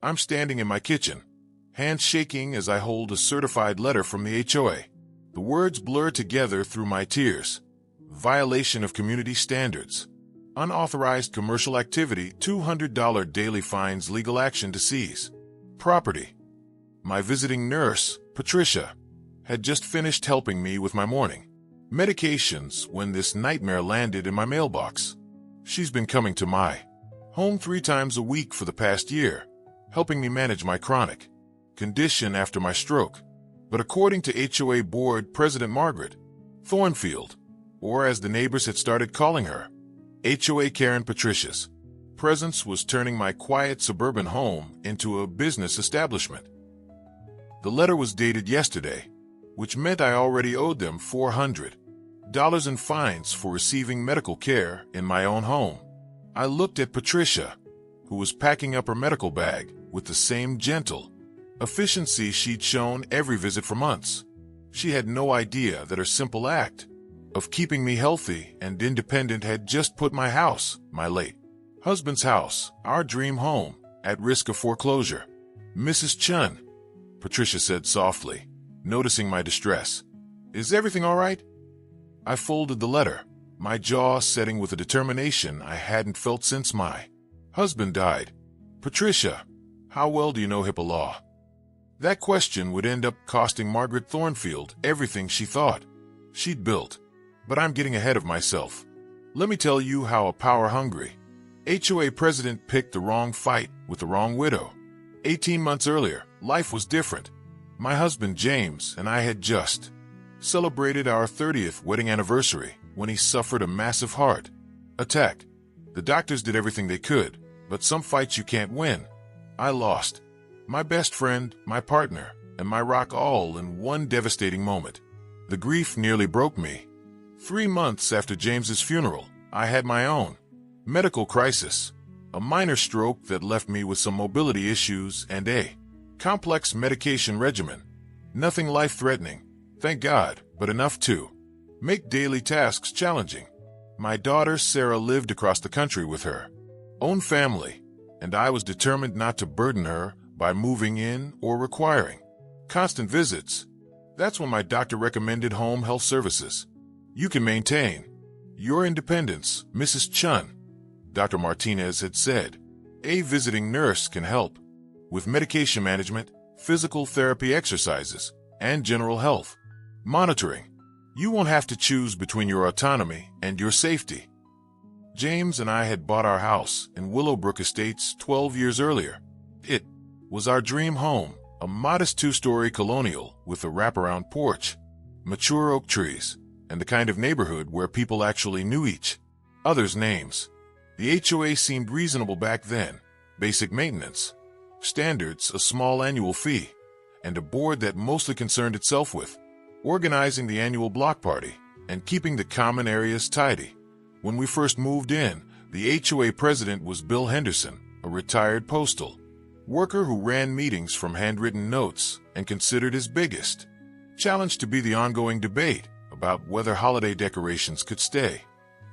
I'm standing in my kitchen, hands shaking as I hold a certified letter from the HOA. The words blur together through my tears. Violation of community standards. Unauthorized commercial activity, $200 daily fines, legal action to seize property. My visiting nurse, Patricia, had just finished helping me with my morning medications when this nightmare landed in my mailbox. She's been coming to my home 3 times a week for the past year, helping me manage my chronic condition after my stroke. But according to HOA Board President Margaret Thornfield, or as the neighbors had started calling her, HOA Karen Patricia's presence was turning my quiet suburban home into a business establishment. The letter was dated yesterday, which meant I already owed them $400 in fines for receiving medical care in my own home. I looked at Patricia, who was packing up her medical bag with the same gentle efficiency she'd shown every visit for months. She had no idea that her simple act of keeping me healthy and independent had just put my house, my late husband's house, our dream home, at risk of foreclosure. "Mrs. Chun," Patricia said softly, noticing my distress. "Is everything all right?" I folded the letter, my jaw setting with a determination I hadn't felt since my husband died. "Patricia, how well do you know HIPAA law?" That question would end up costing Margaret Thornfield everything she thought she'd built. But I'm getting ahead of myself. Let me tell you how a power-hungry HOA president picked the wrong fight with the wrong widow. 18 months earlier, life was different. My husband James and I had just celebrated our 30th wedding anniversary when he suffered a massive heart attack. The doctors did everything they could, but some fights you can't win. I lost my best friend, my partner, and my rock all in one devastating moment. The grief nearly broke me. 3 months after James's funeral, I had my own medical crisis, a minor stroke that left me with some mobility issues and a complex medication regimen. Nothing life-threatening, thank God, but enough to make daily tasks challenging. My daughter Sarah lived across the country with her own family, and I was determined not to burden her by moving in or requiring constant visits. That's when my doctor recommended home health services. "You can maintain your independence, Mrs. Chun," Dr. Martinez had said. "A visiting nurse can help with medication management, physical therapy exercises, and general health monitoring. You won't have to choose between your autonomy and your safety." James and I had bought our house in Willowbrook Estates 12 years earlier. It was our dream home, a modest 2-story colonial with a wraparound porch, mature oak trees, and the kind of neighborhood where people actually knew each other's names. The HOA seemed reasonable back then. Basic maintenance standards, a small annual fee, and a board that mostly concerned itself with organizing the annual block party and keeping the common areas tidy. When we first moved in, the HOA president was Bill Henderson, a retired postal worker who ran meetings from handwritten notes and considered his biggest challenge to be the ongoing debate about whether holiday decorations could stay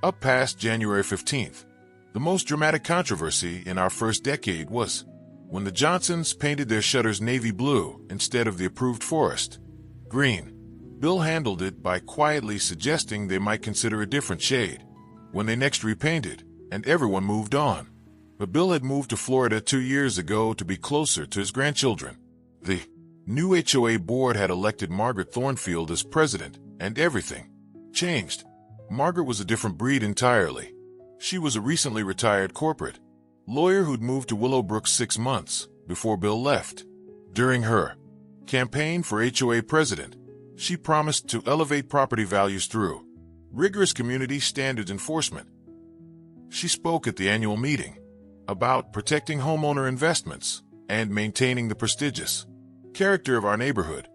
up past January 15th. The most dramatic controversy in our first decade was when the Johnsons painted their shutters navy blue instead of the approved forest green. Bill handled it by quietly suggesting they might consider a different shade when they next repainted, and everyone moved on. But Bill had moved to Florida 2 years ago to be closer to his grandchildren. The new HOA board had elected Margaret Thornfield as president, and everything changed. Margaret was a different breed entirely. She was a recently retired corporate lawyer who'd moved to Willowbrook 6 months before Bill left. During her campaign for HOA president, she promised to elevate property values through rigorous community standards enforcement. She spoke at the annual meeting about protecting homeowner investments and maintaining the prestigious character of our neighborhood.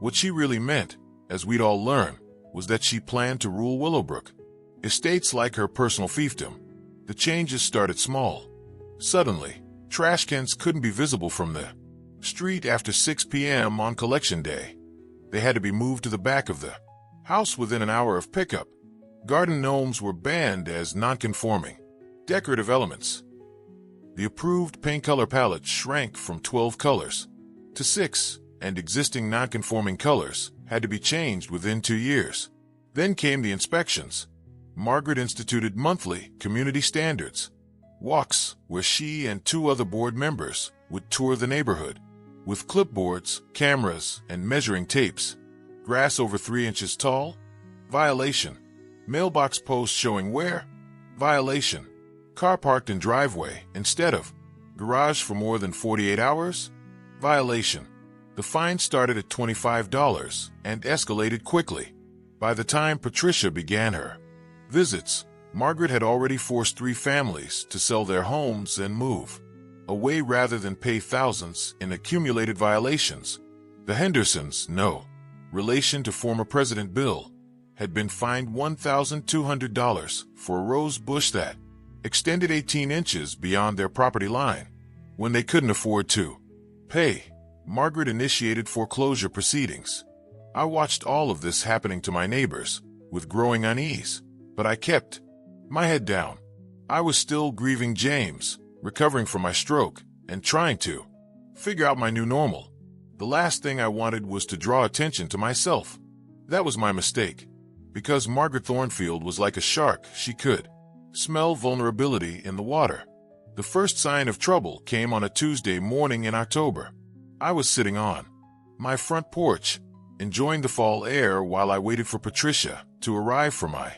What she really meant, as we'd all learn, was that she planned to rule Willowbrook Estates like her personal fiefdom. The changes started small. Suddenly, trash cans couldn't be visible from the street after 6 p.m. on collection day. They had to be moved to the back of the house within an hour of pickup. Garden gnomes were banned as non-conforming decorative elements. The approved paint color palette shrank from 12 colors to 6, and existing non-conforming colors had to be changed within 2 years. Then came the inspections. Margaret instituted monthly community standards walks where she and 2 other board members would tour the neighborhood with clipboards, cameras, and measuring tapes. Grass over 3 inches tall? Violation. Mailbox post showing where? Violation. Car parked in driveway instead of garage for more than 48 hours? Violation. The fine started at $25 and escalated quickly. By the time Patricia began her visits, Margaret had already forced 3 families to sell their homes and move away rather than pay thousands in accumulated violations. The Hendersons, no relation to former President Bill, had been fined $1,200 for a rose bush that extended 18 inches beyond their property line. When they couldn't afford to pay, Margaret initiated foreclosure proceedings. I watched all of this happening to my neighbors with growing unease, but I kept my head down. I was still grieving James, recovering from my stroke, and trying to figure out my new normal. The last thing I wanted was to draw attention to myself. That was my mistake. Because Margaret Thornfield was like a shark, she could smell vulnerability in the water. The first sign of trouble came on a Tuesday morning in October. I was sitting on my front porch, enjoying the fall air while I waited for Patricia to arrive for my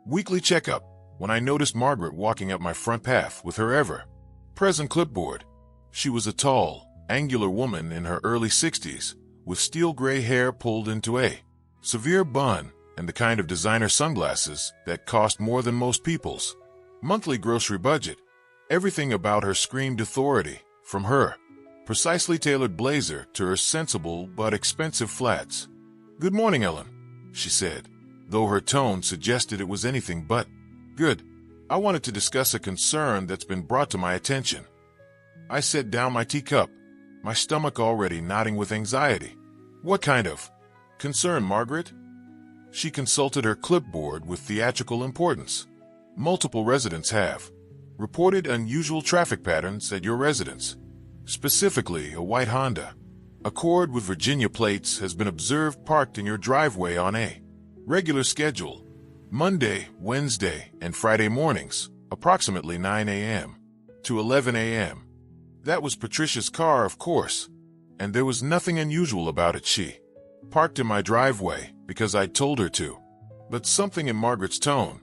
weekly checkup, when I noticed Margaret walking up my front path with her ever-present clipboard. She was a tall, angular woman in her early 60s, with steel gray hair pulled into a severe bun and the kind of designer sunglasses that cost more than most people's monthly grocery budget. Everything about her screamed authority, from her precisely tailored blazer to her sensible but expensive flats. "Good morning, Ellen," she said, though her tone suggested it was anything but good. "I wanted to discuss a concern that's been brought to my attention." I set down my teacup, my stomach already knotting with anxiety. "What kind of concern, Margaret?" She consulted her clipboard with theatrical importance. "Multiple residents have reported unusual traffic patterns at your residence. Specifically, a white Honda Accord with Virginia plates has been observed parked in your driveway on a regular schedule, Monday, Wednesday, and Friday mornings, approximately 9 a.m. to 11 a.m. That was Patricia's car, of course, and there was nothing unusual about it. She parked in my driveway because I'd told her to. But something in Margaret's tone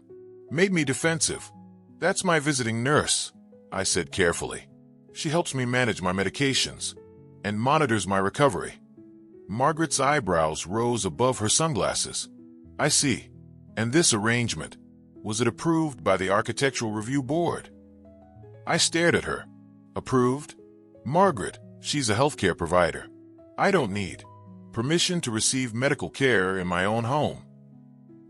made me defensive. "That's my visiting nurse," I said carefully. "She helps me manage my medications and monitors my recovery." Margaret's eyebrows rose above her sunglasses. "I see. And this arrangement, was it approved by the Architectural Review Board?" I stared at her. "Approved? Margaret, she's a healthcare provider. I don't need permission to receive medical care in my own home."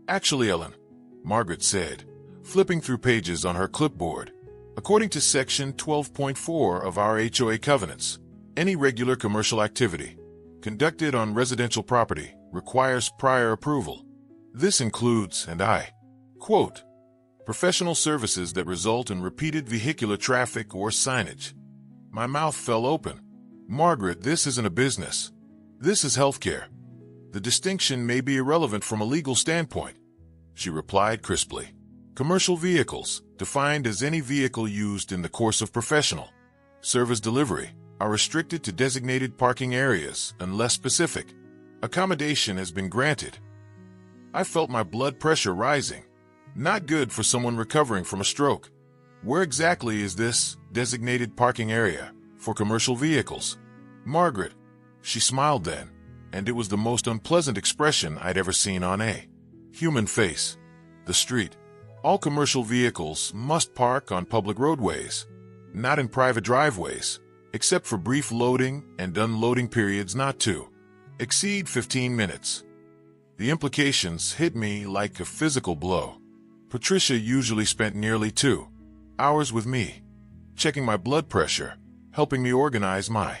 "Actually, Ellen," Margaret said, flipping through pages on her clipboard, "according to Section 12.4 of our HOA covenants, any regular commercial activity conducted on residential property requires prior approval. This includes, and I quote, professional services that result in repeated vehicular traffic or signage." My mouth fell open. "Margaret, this isn't a business. This is healthcare. The distinction may be irrelevant from a legal standpoint," she replied crisply. "Commercial vehicles, defined as any vehicle used in the course of professional service delivery, are restricted to designated parking areas unless specific accommodation has been granted." I felt my blood pressure rising. Not good for someone recovering from a stroke. "Where exactly is this designated parking area for commercial vehicles?" "Margaret," she smiled then, and it was the most unpleasant expression I'd ever seen on a human face. "The street. All commercial vehicles must park on public roadways, not in private driveways, except for brief loading and unloading periods not to exceed 15 minutes. The implications hit me like a physical blow. Patricia usually spent nearly 2 hours with me, checking my blood pressure, helping me organize my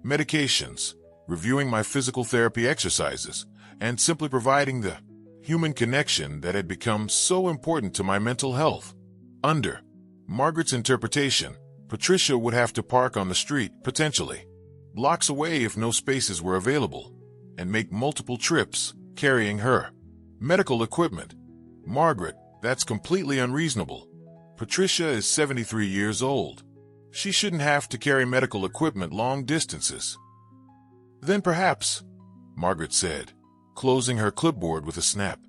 medications, reviewing my physical therapy exercises, and simply providing the human connection that had become so important to my mental health. Under Margaret's interpretation, Patricia would have to park on the street, potentially blocks away if no spaces were available, and make multiple trips carrying her medical equipment. Margaret, that's completely unreasonable. Patricia is 73 years old. She shouldn't have to carry medical equipment long distances. Then perhaps, Margaret said, closing her clipboard with a snap,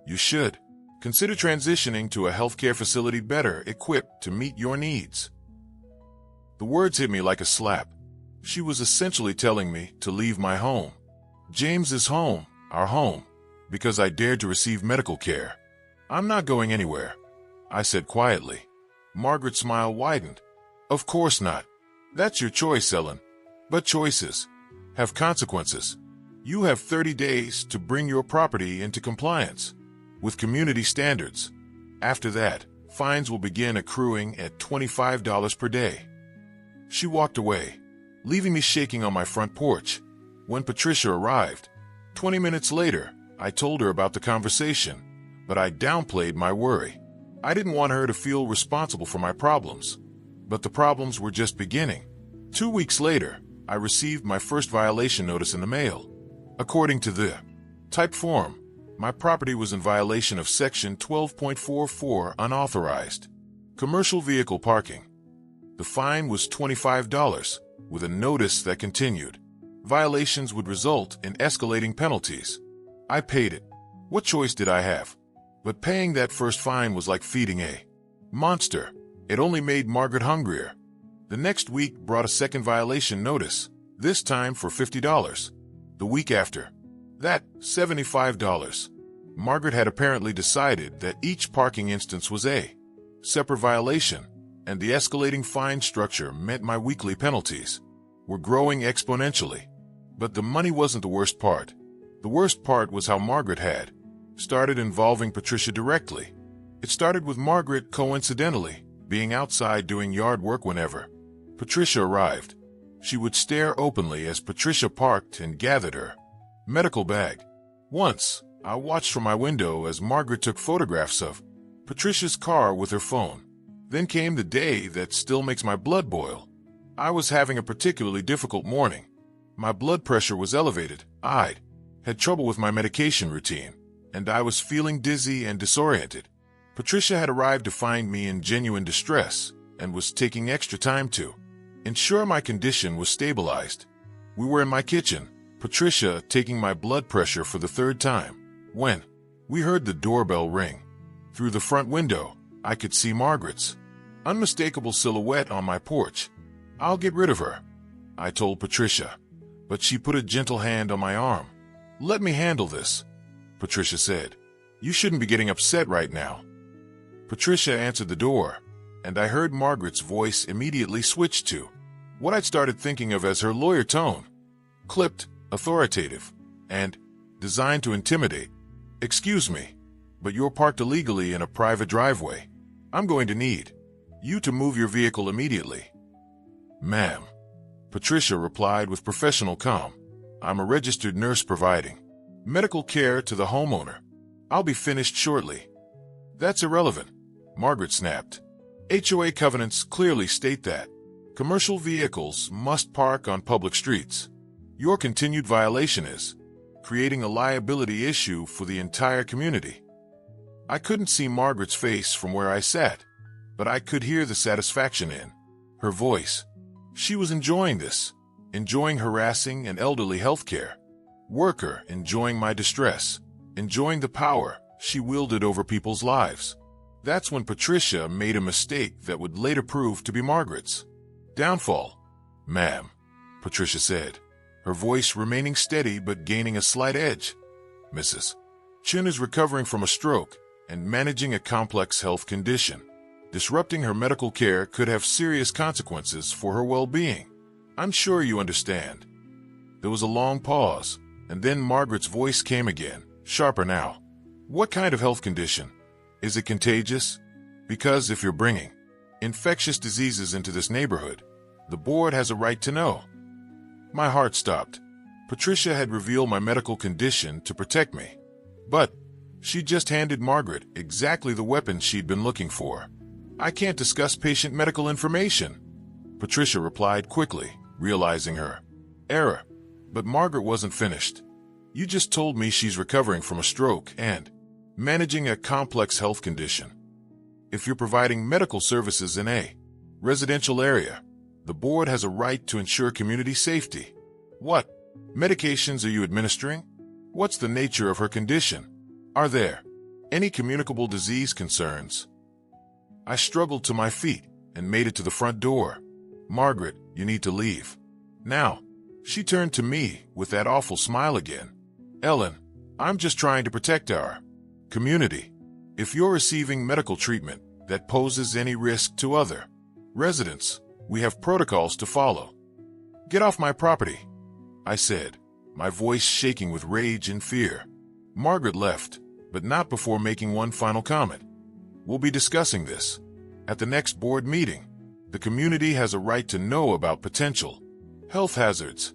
you should consider transitioning to a healthcare facility better equipped to meet your needs. The words hit me like a slap. She was essentially telling me to leave my home, James's home, our home, because I dared to receive medical care. I'm not going anywhere, I said quietly. Margaret's smile widened. Of course not. That's your choice, Ellen. But choices have consequences. You have 30 days to bring your property into compliance with community standards. After that, fines will begin accruing at $25 per day. She walked away, leaving me shaking on my front porch. When Patricia arrived, 20 minutes later, I told her about the conversation, but I downplayed my worry. I didn't want her to feel responsible for my problems. But the problems were just beginning. 2 weeks later, I received my first violation notice in the mail. According to the type form, my property was in violation of Section 12.44 unauthorized commercial vehicle parking. The fine was $25, with a notice that continued. Violations would result in escalating penalties. I paid it. What choice did I have? But paying that first fine was like feeding a monster. It only made Margaret hungrier. The next week brought a second violation notice, this time for $50. The week after that, $75. Margaret had apparently decided that each parking instance was a separate violation, and the escalating fine structure meant my weekly penalties were growing exponentially. But the money wasn't the worst part. The worst part was how Margaret had started involving Patricia directly. It started with Margaret coincidentally being outside doing yard work whenever Patricia arrived. She would stare openly as Patricia parked and gathered her medical bag. Once, I watched from my window as Margaret took photographs of Patricia's car with her phone. Then came the day that still makes my blood boil. I was having a particularly difficult morning. My blood pressure was elevated. I had trouble with my medication routine, and I was feeling dizzy and disoriented. Patricia had arrived to find me in genuine distress and was taking extra time to ensure my condition was stabilized. We were in my kitchen, Patricia taking my blood pressure for the third time, when we heard the doorbell ring. Through the front window, I could see Margaret's unmistakable silhouette on my porch. I'll get rid of her, I told Patricia, but she put a gentle hand on my arm. Let me handle this, Patricia said. You shouldn't be getting upset right now. Patricia answered the door, and I heard Margaret's voice immediately switch to what I'd started thinking of as her lawyer tone, clipped, authoritative, and designed to intimidate. Excuse me, but you're parked illegally in a private driveway. I'm going to need you to move your vehicle immediately. Ma'am, Patricia replied with professional calm. I'm a registered nurse providing medical care to the homeowner. I'll be finished shortly. That's irrelevant, Margaret snapped. HOA covenants clearly state that commercial vehicles must park on public streets. Your continued violation is creating a liability issue for the entire community. I couldn't see Margaret's face from where I sat, but I could hear the satisfaction in her voice. She was enjoying this, enjoying harassing an elderly healthcare worker, enjoying my distress, enjoying the power she wielded over people's lives. That's when Patricia made a mistake that would later prove to be Margaret's downfall. Ma'am, Patricia said, her voice remaining steady but gaining a slight edge. Mrs. Chin is recovering from a stroke and managing a complex health condition. Disrupting her medical care could have serious consequences for her well-being. I'm sure you understand. There was a long pause, and then Margaret's voice came again, sharper now. What kind of health condition? Is it contagious? Because if you're bringing infectious diseases into this neighborhood, the board has a right to know. My heart stopped. Patricia had revealed my medical condition to protect me. But she just handed Margaret exactly the weapon she'd been looking for. I can't discuss patient medical information, Patricia replied quickly, realizing her error. But Margaret wasn't finished. You just told me she's recovering from a stroke and managing a complex health condition. If you're providing medical services in a residential area, the board has a right to ensure community safety. What medications are you administering? What's the nature of her condition? Are there any communicable disease concerns? I struggled to my feet and made it to the front door. Margaret, you need to leave now. She turned to me with that awful smile again. Ellen, I'm just trying to protect our community. If you're receiving medical treatment that poses any risk to other residents, we have protocols to follow. Get off my property, I said, my voice shaking with rage and fear. Margaret left, but not before making one final comment. We'll be discussing this at the next board meeting. The community has a right to know about potential health hazards.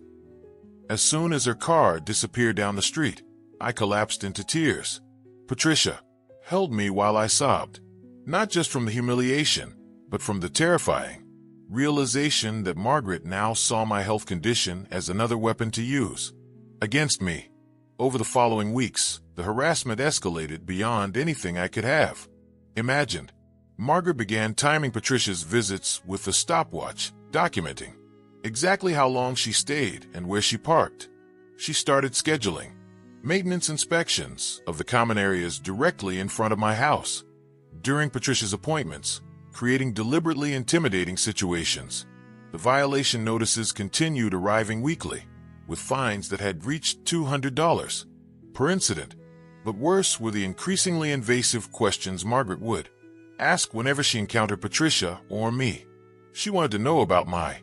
As soon as her car disappeared down the street, I collapsed into tears. Patricia held me while I sobbed, not just from the humiliation, but from the terrifying realization that Margaret now saw my health condition as another weapon to use against me. Over the following weeks, the harassment escalated beyond anything I could have imagined. Margaret began timing Patricia's visits with a stopwatch, documenting exactly how long she stayed and where she parked. She started scheduling maintenance inspections of the common areas directly in front of my house during Patricia's appointments, creating deliberately intimidating situations. The violation notices continued arriving weekly, with fines that had reached $200 per incident. But worse were the increasingly invasive questions Margaret would ask whenever she encountered Patricia or me. She wanted to know about my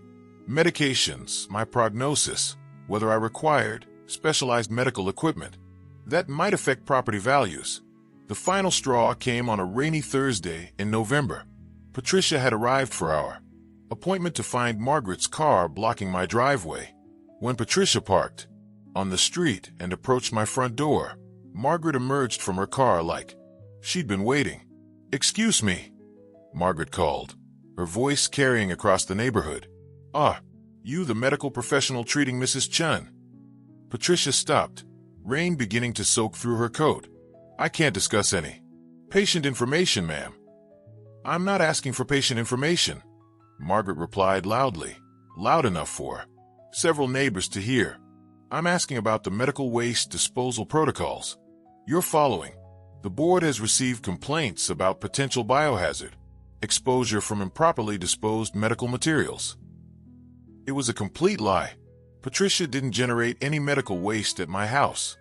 medications, my prognosis, whether I required specialized medical equipment that might affect property values. The final straw came on a rainy Thursday in November. Patricia had arrived for our appointment to find Margaret's car blocking my driveway. When Patricia parked on the street and approached my front door, Margaret emerged from her car like she'd been waiting. "Excuse me," Margaret called, her voice carrying across the neighborhood. "Ah, you the medical professional treating Mrs. Chun?" Patricia stopped, rain beginning to soak through her coat. "I can't discuss any patient information, ma'am." "I'm not asking for patient information," Margaret replied loudly, loud enough for several neighbors to hear. "I'm asking about the medical waste disposal protocols you're following. The board has received complaints about potential biohazard exposure from improperly disposed medical materials." It was a complete lie. Patricia didn't generate any medical waste at my house,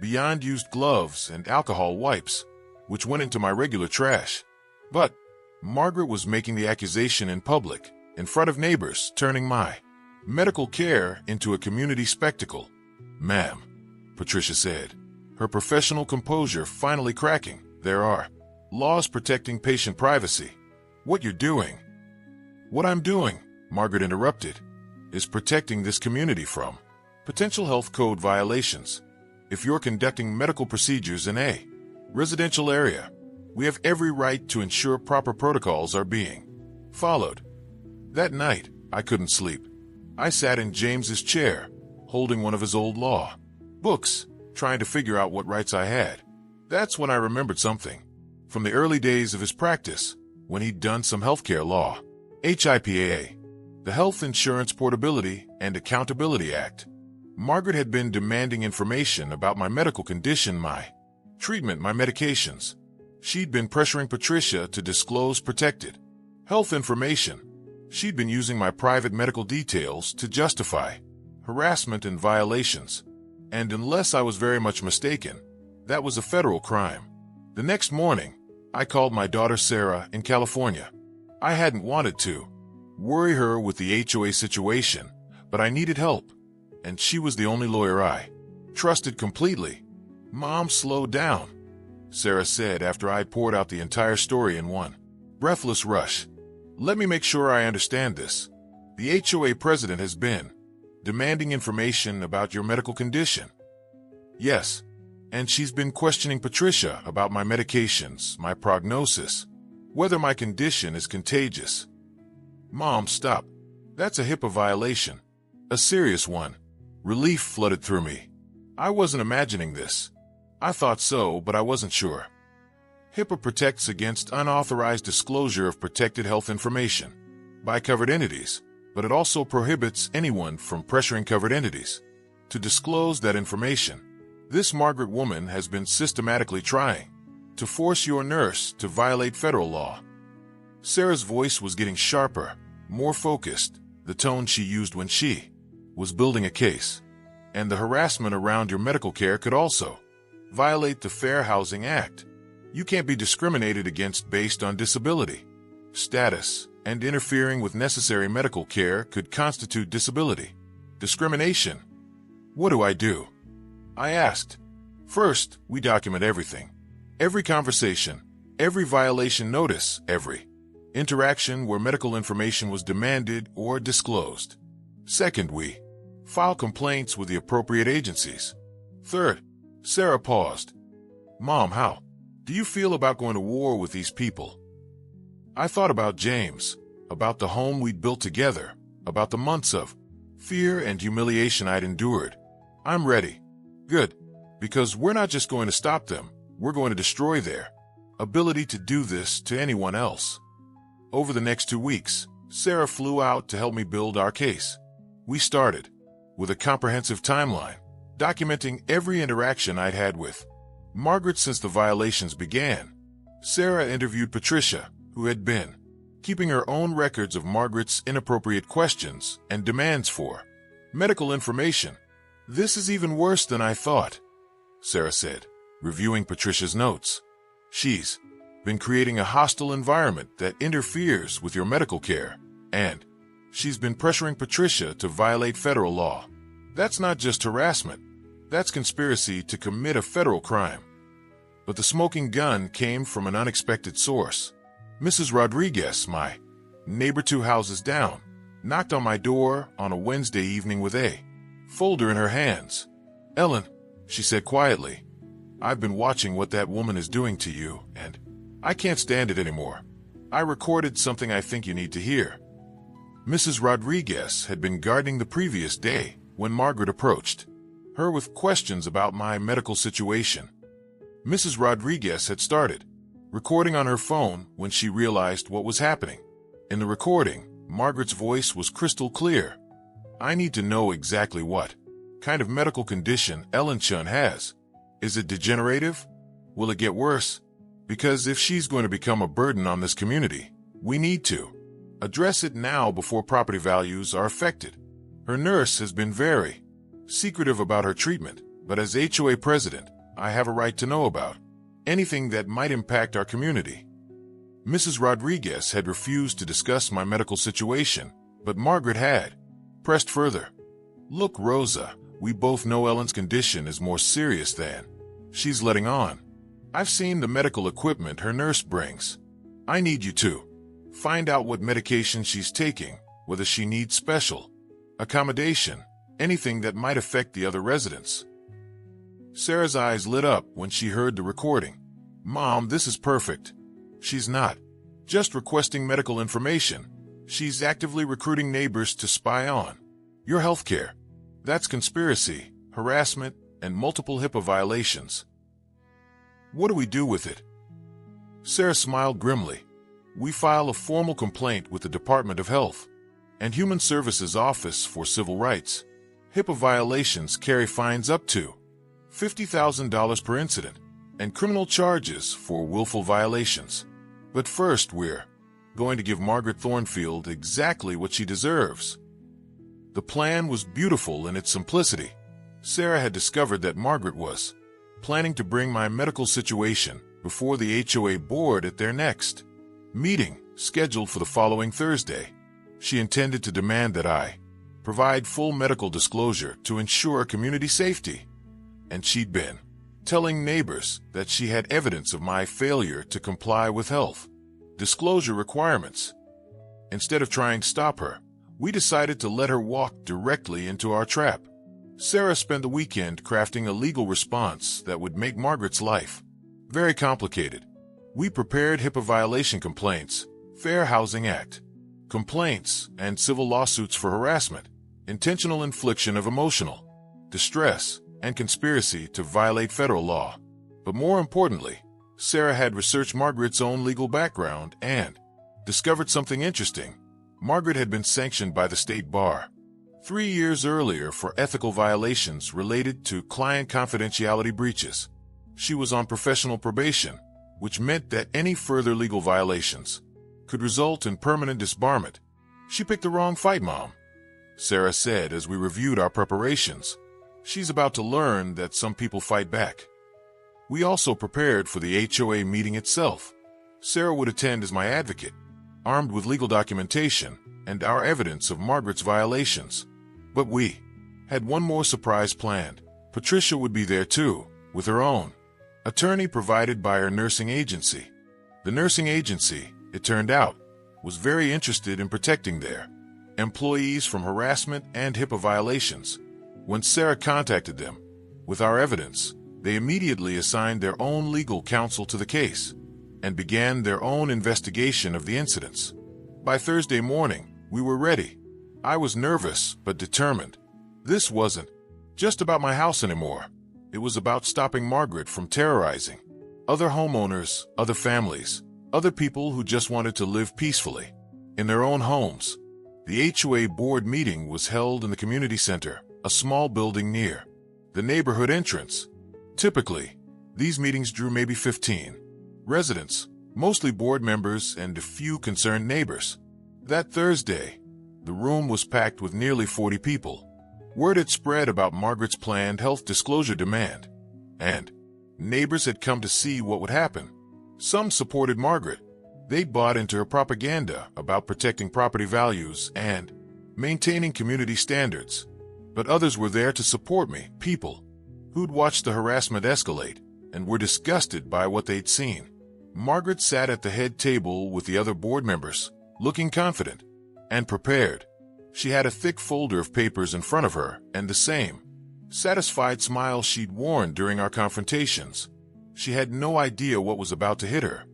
beyond used gloves and alcohol wipes, which went into my regular trash. But Margaret was making the accusation in public, in front of neighbors, turning my medical care into a community spectacle. "Ma'am," Patricia said, her professional composure finally cracking, "there are laws protecting patient privacy. What you're doing—" "What I'm doing," Margaret interrupted, "is protecting this community from potential health code violations. If you're conducting medical procedures in a residential area, we have every right to ensure proper protocols are being followed." That night, I couldn't sleep. I sat in James's chair, holding one of his old law books, trying to figure out what rights I had. That's when I remembered something from the early days of his practice, when he'd done some healthcare law. HIPAA, the Health Insurance Portability and Accountability Act. Margaret had been demanding information about my medical condition, my treatment, my medications. She'd been pressuring Patricia to disclose protected health information. She'd been using my private medical details to justify harassment and violations. And unless I was very much mistaken, that was a federal crime. The next morning, I called my daughter Sarah in California. I hadn't wanted to worry her with the HOA situation, but I needed help, and she was the only lawyer I trusted completely. "Mom, slow down," Sarah said after I poured out the entire story in one breathless rush. "Let me make sure I understand this. The HOA president has been demanding information about your medical condition." "Yes, and she's been questioning Patricia about my medications, my prognosis, whether my condition is contagious." "Mom, stop. That's a HIPAA violation. A serious one. Relief flooded through me. I wasn't imagining this. I thought so, but I wasn't sure. HIPAA protects against unauthorized disclosure of protected health information by covered entities, but it also prohibits anyone from pressuring covered entities to disclose that information. This Margaret woman has been systematically trying to force your nurse to violate federal law. Sarah's voice was getting sharper, more focused, the tone she used when she was building a case. And the harassment around your medical care could also violate the Fair Housing Act. You can't be discriminated against based on disability, status, and interfering with necessary medical care could constitute disability discrimination. What do I do? I asked. First, we document everything. Every conversation, every violation notice, every interaction where medical information was demanded or disclosed. Second, we file complaints with the appropriate agencies. Third, Sarah paused. Mom, how do you feel about going to war with these people? I thought about James, about the home we'd built together, about the months of fear and humiliation I'd endured. I'm ready. Good. Because we're not just going to stop them, we're going to destroy their ability to do this to anyone else. Over the next 2 weeks, Sarah flew out to help me build our case. We started with a comprehensive timeline, documenting every interaction I'd had with Margaret since the violations began. Sarah interviewed Patricia, who had been keeping her own records of Margaret's inappropriate questions and demands for medical information. This is even worse than I thought, Sarah said, reviewing Patricia's notes. She's been creating a hostile environment that interferes with your medical care, and she's been pressuring Patricia to violate federal law. That's not just harassment. That's conspiracy to commit a federal crime. But the smoking gun came from an unexpected source. Mrs. Rodriguez, my neighbor 2 houses down, knocked on my door on a Wednesday evening with a folder in her hands. Ellen, she said quietly, I've been watching what that woman is doing to you, and I can't stand it anymore. I recorded something I think you need to hear. Mrs. Rodriguez had been gardening the previous day when Margaret approached her with questions about my medical situation. Mrs. Rodriguez had started recording on her phone when she realized what was happening. In the recording, Margaret's voice was crystal clear. I need to know exactly what kind of medical condition Ellen Chun has. Is it degenerative? Will it get worse? Because if she's going to become a burden on this community, we need to address it now before property values are affected. Her nurse has been very secretive about her treatment, but as HOA president, I have a right to know about anything that might impact our community. Mrs. Rodriguez had refused to discuss my medical situation, but Margaret had pressed further. Look, Rosa, we both know Ellen's condition is more serious than she's letting on. I've seen the medical equipment her nurse brings. I need you to find out what medication she's taking, whether she needs special accommodation, anything that might affect the other residents. Sarah's eyes lit up when she heard the recording. Mom, this is perfect. She's not just requesting medical information. She's actively recruiting neighbors to spy on your health care. That's conspiracy, harassment, and multiple HIPAA violations. What do we do with it? Sarah smiled grimly. We file a formal complaint with the Department of Health and Human Services Office for Civil Rights. HIPAA violations carry fines up to $50,000 per incident and criminal charges for willful violations. But first, we're going to give Margaret Thornfield exactly what she deserves. The plan was beautiful in its simplicity. Sarah had discovered that Margaret was planning to bring my medical situation before the HOA board at their next meeting, scheduled for the following Thursday. She intended to demand that I provide full medical disclosure to ensure community safety. And she'd been telling neighbors that she had evidence of my failure to comply with health disclosure requirements. Instead of trying to stop her, we decided to let her walk directly into our trap. Sarah spent the weekend crafting a legal response that would make Margaret's life very complicated. We prepared HIPAA violation complaints, Fair Housing Act complaints, and civil lawsuits for harassment, intentional infliction of emotional distress, and conspiracy to violate federal law. But more importantly, Sarah had researched Margaret's own legal background and discovered something interesting. Margaret had been sanctioned by the state bar 3 years earlier for ethical violations related to client confidentiality breaches. She was on professional probation, which meant that any further legal violations could result in permanent disbarment. She picked the wrong fight, Mom, Sarah said as we reviewed our preparations. She's about to learn that some people fight back. We also prepared for the HOA meeting itself. Sarah would attend as my advocate, armed with legal documentation and our evidence of Margaret's violations. But we had one more surprise planned. Patricia would be there too, with her own attorney provided by her nursing agency. The nursing agency, it turned out, was very interested in protecting their employees from harassment and HIPAA violations. When Sarah contacted them with our evidence, they immediately assigned their own legal counsel to the case and began their own investigation of the incidents. By Thursday morning, we were ready. I was nervous but determined. This wasn't just about my house anymore. It was about stopping Margaret from terrorizing other homeowners, other families, other people who just wanted to live peacefully in their own homes. The HOA board meeting was held in the community center, a small building near the neighborhood entrance. Typically, these meetings drew maybe 15 residents, mostly board members and a few concerned neighbors. That Thursday, the room was packed with nearly 40 people. Word had spread about Margaret's planned health disclosure demand, and neighbors had come to see what would happen. Some supported Margaret. They bought into her propaganda about protecting property values and maintaining community standards. But others were there to support me, people who'd watched the harassment escalate and were disgusted by what they'd seen. Margaret sat at the head table with the other board members, looking confident and prepared. She had a thick folder of papers in front of her and the same satisfied smile she'd worn during our confrontations. She had no idea what was about to hit her.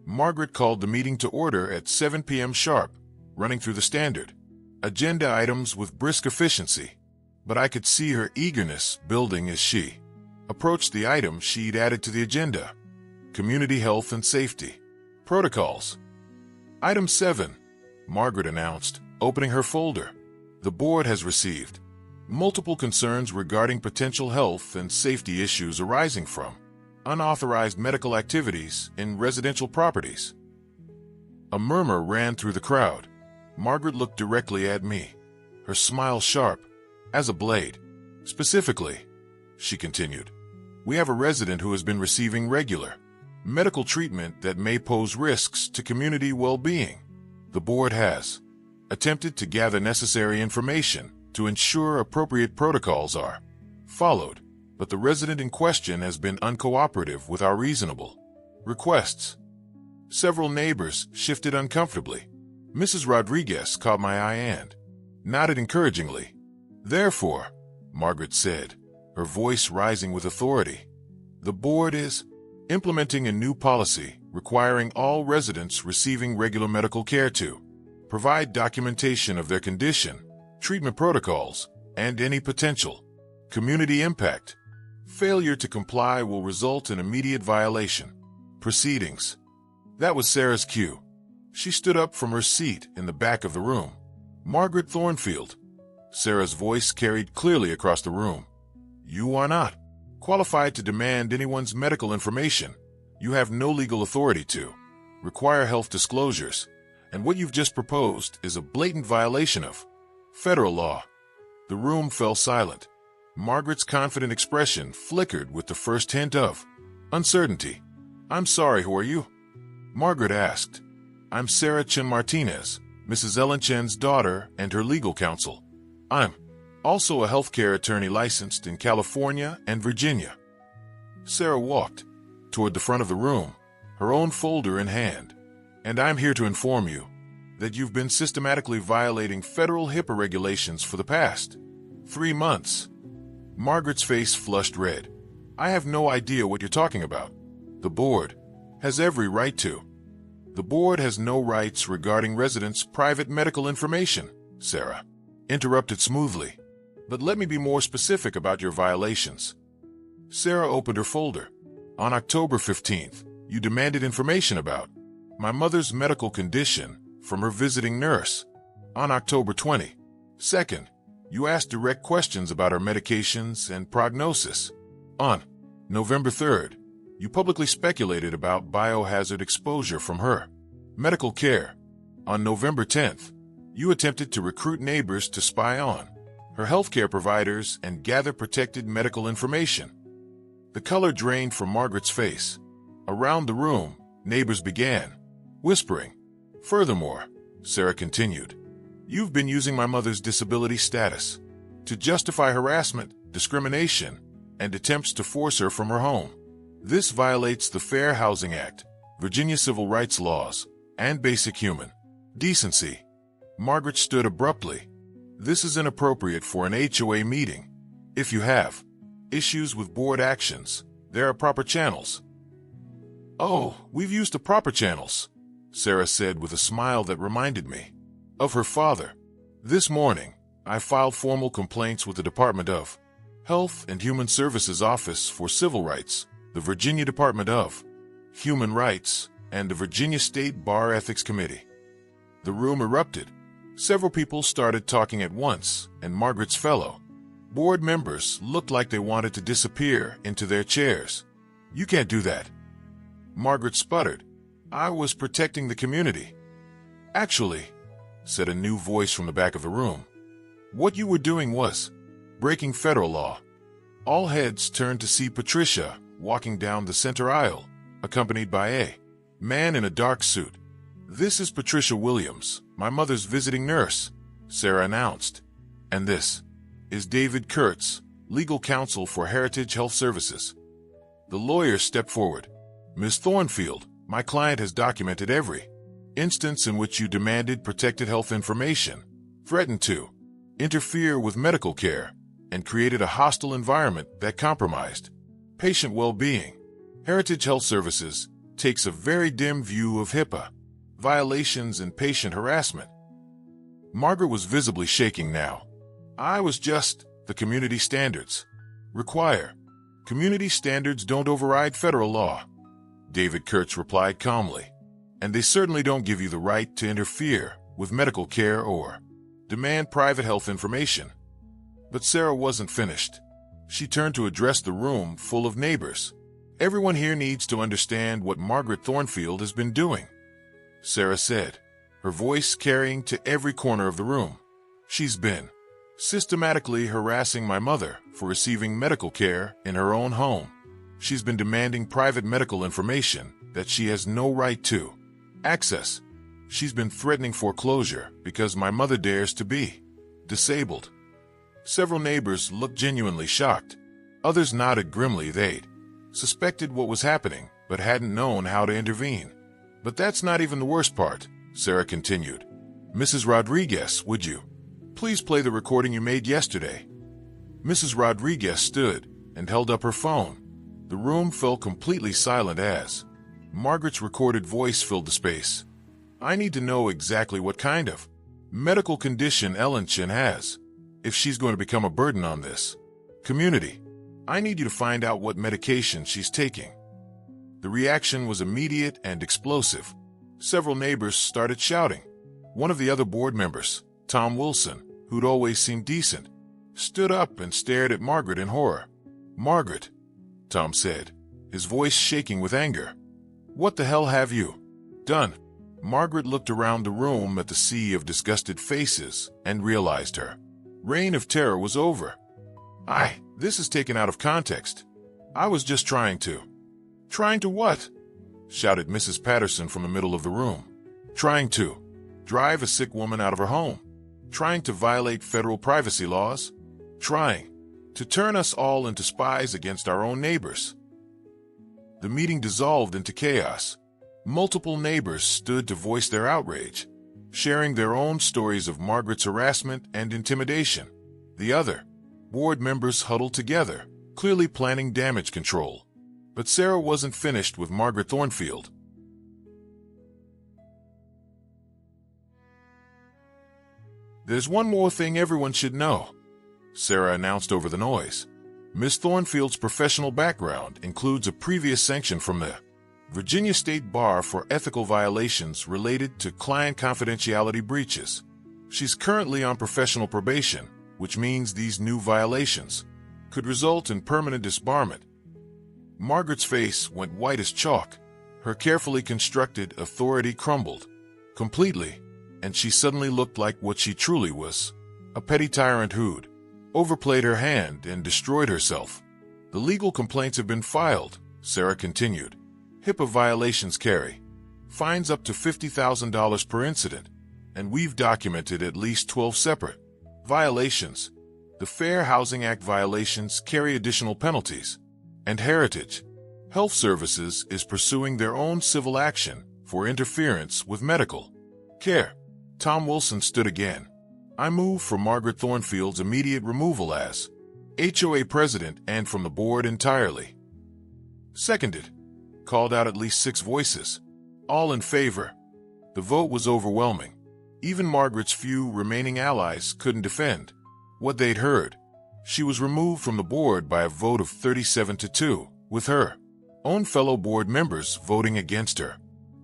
Margaret called the meeting to order at 7 p.m. sharp, running through the standard agenda items with brisk efficiency. But I could see her eagerness building as she approached the item she'd added to the agenda: community health and safety protocols. Item 7, Margaret announced, opening her folder. The board has received multiple concerns regarding potential health and safety issues arising from unauthorized medical activities in residential properties. A murmur ran through the crowd. Margaret looked directly at me, her smile sharp as a blade. Specifically, she continued, we have a resident who has been receiving regular medical treatment that may pose risks to community well-being. The board has attempted to gather necessary information to ensure appropriate protocols are followed, but the resident in question has been uncooperative with our reasonable requests. Several neighbors shifted uncomfortably. Mrs. Rodriguez caught my eye and nodded encouragingly. Therefore, Margaret said, her voice rising with authority, the board is implementing a new policy requiring all residents receiving regular medical care to provide documentation of their condition, treatment protocols, and any potential community impact. Failure to comply will result in immediate violation proceedings. That was Sarah's cue. She stood up from her seat in the back of the room. Margaret Thornfield. Sarah's voice carried clearly across the room. You are not qualified to demand anyone's medical information. You have no legal authority to require health disclosures, and what you've just proposed is a blatant violation of federal law. The room fell silent. Margaret's confident expression flickered with the first hint of uncertainty. I'm sorry, who are you? Margaret asked. I'm Sarah Chen Martinez, Mrs. Ellen Chen's daughter and her legal counsel. I'm also a healthcare attorney licensed in California and Virginia. Sarah walked toward the front of the room, her own folder in hand. And I'm here to inform you that you've been systematically violating federal HIPAA regulations for the past 3 months. Margaret's face flushed red. I have no idea what you're talking about. The board has every right to The board has no rights regarding residents' private medical information, Sarah interrupted smoothly. But let me be more specific about your violations. Sarah opened her folder. On October 15th, you demanded information about my mother's medical condition from her visiting nurse. On October 22nd, you asked direct questions about her medications and prognosis. On November 3rd, you publicly speculated about biohazard exposure from her medical care. On November 10th, you attempted to recruit neighbors to spy on her healthcare providers and gather protected medical information. The color drained from Margaret's face. Around the room, neighbors began whispering. Furthermore, Sarah continued, you've been using my mother's disability status to justify harassment, discrimination, and attempts to force her from her home. This violates the Fair Housing Act, Virginia civil rights laws, and basic human decency. Margaret stood abruptly. This is inappropriate for an HOA meeting. If you have issues with board actions, there are proper channels. Oh, we've used the proper channels, Sarah said with a smile that reminded me of her father. This morning, I filed formal complaints with the Department of Health and Human Services Office for Civil Rights, the Virginia Department of Human Rights, and the Virginia State Bar Ethics Committee. The room erupted. Several people started talking at once, and Margaret's fellow board members looked like they wanted to disappear into their chairs. You can't do that. Margaret sputtered. I was protecting the community. Actually, said a new voice from the back of the room, what you were doing was breaking federal law. All heads turned to see Patricia walking down the center aisle, accompanied by a man in a dark suit. This is Patricia Williams, my mother's visiting nurse, Sarah announced. And this is David Kurtz, legal counsel for Heritage Health Services. The lawyer stepped forward. Ms. Thornfield, my client has documented every instance in which you demanded protected health information, threatened to interfere with medical care, and created a hostile environment that compromised patient well-being. Heritage Health Services takes a very dim view of HIPAA violations and patient harassment. Margaret was visibly shaking now. I was just the community standards require. Community standards don't override federal law, David Kurtz replied calmly. And they certainly don't give you the right to interfere with medical care or demand private health information. But Sarah wasn't finished. She turned to address the room full of neighbors. Everyone here needs to understand what Margaret Thornfield has been doing, Sarah said, her voice carrying to every corner of the room. She's been systematically harassing my mother for receiving medical care in her own home. She's been demanding private medical information that she has no right to access. She's been threatening foreclosure because my mother dares to be disabled. Several neighbors looked genuinely shocked. Others nodded grimly. They'd suspected what was happening, but hadn't known how to intervene. But that's not even the worst part, Sarah continued. Mrs. Rodriguez, would you please play the recording you made yesterday? Mrs. Rodriguez stood and held up her phone. The room fell completely silent as Margaret's recorded voice filled the space. I need to know exactly what kind of medical condition Ellen Chin has, if she's going to become a burden on this community. I need you to find out what medication she's taking. The reaction was immediate and explosive. Several neighbors started shouting. One of the other board members, Tom Wilson, who'd always seemed decent, stood up and stared at Margaret in horror. Margaret, Tom said, his voice shaking with anger. What the hell have you done? Margaret looked around the room at the sea of disgusted faces and realized her reign of terror was over. This is taken out of context. I was just trying to. Trying to what? Shouted Mrs. Patterson from the middle of the room. Trying to drive a sick woman out of her home. Trying to violate federal privacy laws. Trying to turn us all into spies against our own neighbors. The meeting dissolved into chaos. Multiple neighbors stood to voice their outrage, sharing their own stories of Margaret's harassment and intimidation. The other board members huddled together, clearly planning damage control. But Sarah wasn't finished with Margaret Thornfield. "There's one more thing everyone should know," Sarah announced over the noise. "Miss Thornfield's professional background includes a previous sanction from the Virginia State Bar for ethical violations related to client confidentiality breaches. She's currently on professional probation, which means these new violations could result in permanent disbarment." Margaret's face went white as chalk. Her carefully constructed authority crumbled completely, and she suddenly looked like what she truly was, a petty tyrant who'd overplayed her hand and destroyed herself. "The legal complaints have been filed," Sarah continued. "HIPAA violations carry fines up to $50,000 per incident, and we've documented at least 12 separate violations. The Fair Housing Act violations carry additional penalties, and Heritage Health Services is pursuing their own civil action for interference with medical care." Tom Wilson stood again. "I move for Margaret Thornfield's immediate removal as HOA president and from the board entirely." "Seconded," called out at least 6 voices. All in favor. The vote was overwhelming. Even Margaret's few remaining allies couldn't defend what they'd heard. She was removed from the board by a vote of 37-2, with her own fellow board members voting against her.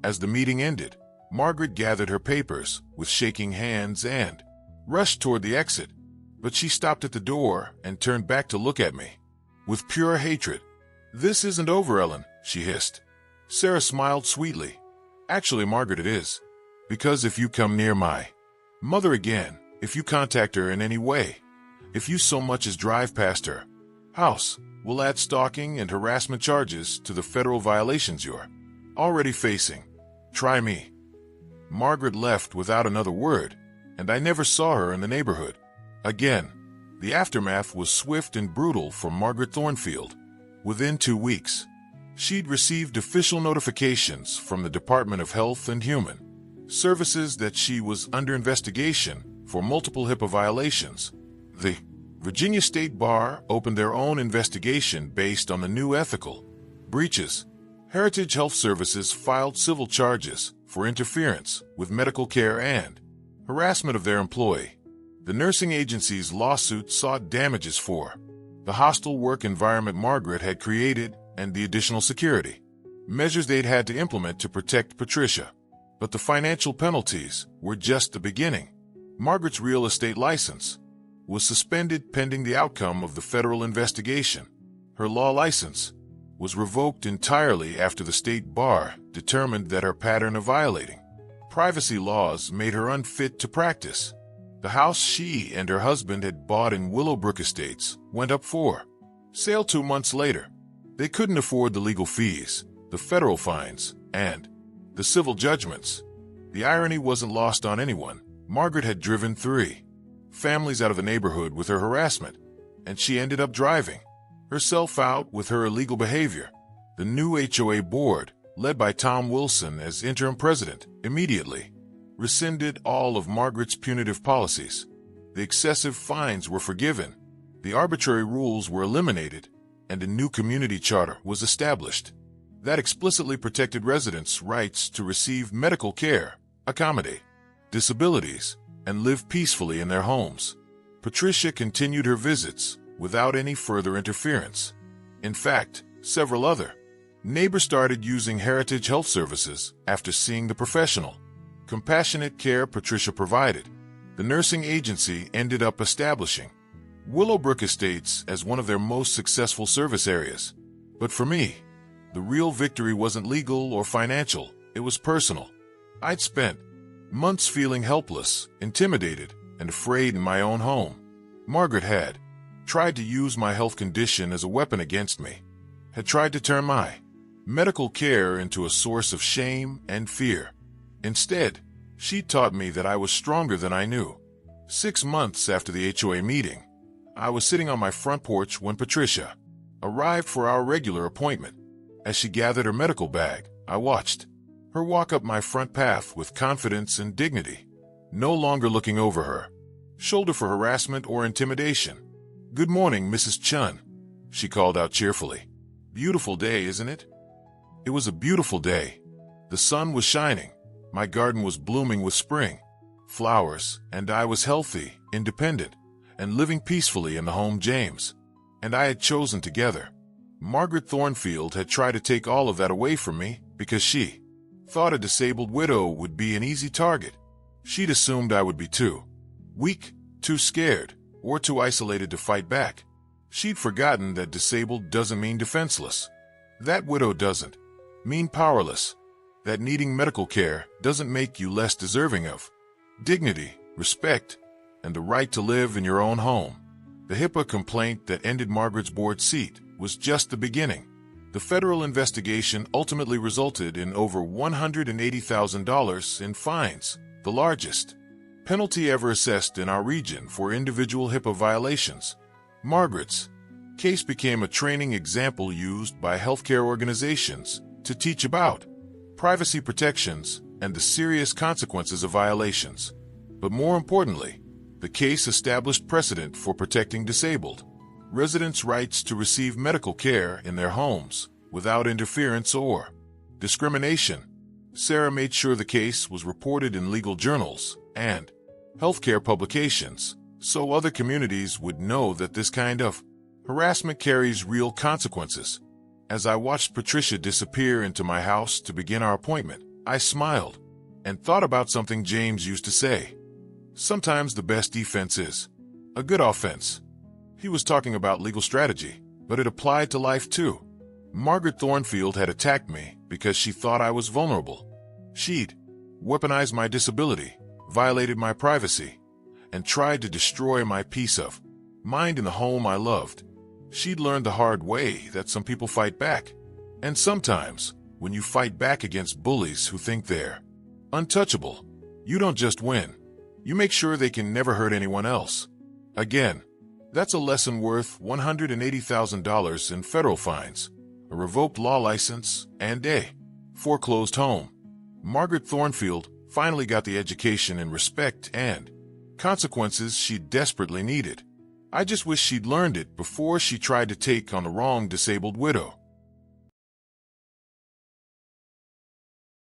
As the meeting ended, Margaret gathered her papers with shaking hands and rushed toward the exit, but she stopped at the door and turned back to look at me with pure hatred. "This isn't over, Ellen," she hissed. Sarah smiled sweetly. "Actually, Margaret, it is. Because if you come near my mother again, if you contact her in any way, if you so much as drive past her house, we'll add stalking and harassment charges to the federal violations you're already facing. Try me." Margaret left without another word, and I never saw her in the neighborhood again. The aftermath was swift and brutal for Margaret Thornfield. Within 2 weeks, she'd received official notifications from the Department of Health and Human Services that she was under investigation for multiple HIPAA violations. The Virginia State Bar opened their own investigation based on the new ethical breaches. Heritage Health Services filed civil charges for interference with medical care and harassment of their employee. The nursing agency's lawsuit sought damages for the hostile work environment Margaret had created and the additional security measures they'd had to implement to protect Patricia. But the financial penalties were just the beginning. Margaret's real estate license was suspended pending the outcome of the federal investigation. Her law license was revoked entirely after the state bar determined that her pattern of violating privacy laws made her unfit to practice. The house she and her husband had bought in Willowbrook Estates went up for sale 2 months later. They couldn't afford the legal fees, the federal fines, and the civil judgments. The irony wasn't lost on anyone. Margaret had driven 3 families out of the neighborhood with her harassment, and she ended up driving herself out with her illegal behavior. The new HOA board, led by Tom Wilson as interim president, immediately rescinded all of Margaret's punitive policies. The excessive fines were forgiven, the arbitrary rules were eliminated, and a new community charter was established that explicitly protected residents' rights to receive medical care, accommodate disabilities, and live peacefully in their homes. Patricia continued her visits without any further interference. In fact, several other neighbors started using Heritage Health Services after seeing the professional, compassionate care Patricia provided. The nursing agency ended up establishing Willowbrook Estates as one of their most successful service areas. But for me, the real victory wasn't legal or financial, it was personal. I'd spent months feeling helpless, intimidated, and afraid in my own home. Margaret had tried to use my health condition as a weapon against me, had tried to turn my medical care into a source of shame and fear. Instead, she taught me that I was stronger than I knew. 6 months after the HOA meeting, I was sitting on my front porch when Patricia arrived for our regular appointment. As she gathered her medical bag, I watched her walk up my front path with confidence and dignity, no longer looking over her shoulder for harassment or intimidation. "Good morning, Mrs. Chun," she called out cheerfully. "Beautiful day, isn't it?" It was a beautiful day. The sun was shining. My garden was blooming with spring flowers, and I was healthy, independent, and living peacefully in the home James and I had chosen together. Margaret Thornfield had tried to take all of that away from me because she thought a disabled widow would be an easy target. She'd assumed I would be too weak, too scared, or too isolated to fight back. She'd forgotten that disabled doesn't mean defenseless. That widow doesn't mean powerless. That needing medical care doesn't make you less deserving of dignity, respect, and the right to live in your own home. The HIPAA complaint that ended Margaret's board seat was just the beginning. The federal investigation ultimately resulted in over $180,000 in fines, the largest penalty ever assessed in our region for individual HIPAA violations. Margaret's case became a training example used by healthcare organizations to teach about privacy protections and the serious consequences of violations. But more importantly, the case established precedent for protecting disabled residents' rights to receive medical care in their homes without interference or discrimination. Sarah made sure the case was reported in legal journals and healthcare publications so other communities would know that this kind of harassment carries real consequences. As I watched Patricia disappear into my house to begin our appointment, I smiled and thought about something James used to say. Sometimes the best defense is a good offense. He was talking about legal strategy, but it applied to life too. Margaret Thornfield had attacked me because she thought I was vulnerable. She'd weaponized my disability, violated my privacy, and tried to destroy my peace of mind in the home I loved. She'd learned the hard way that some people fight back. And sometimes, when you fight back against bullies who think they're untouchable, you don't just win. You make sure they can never hurt anyone else. Again, that's a lesson worth $180,000 in federal fines, a revoked law license, and a foreclosed home. Margaret Thornfield finally got the education in respect and consequences she desperately needed. I just wish she'd learned it before she tried to take on the wrong disabled widow.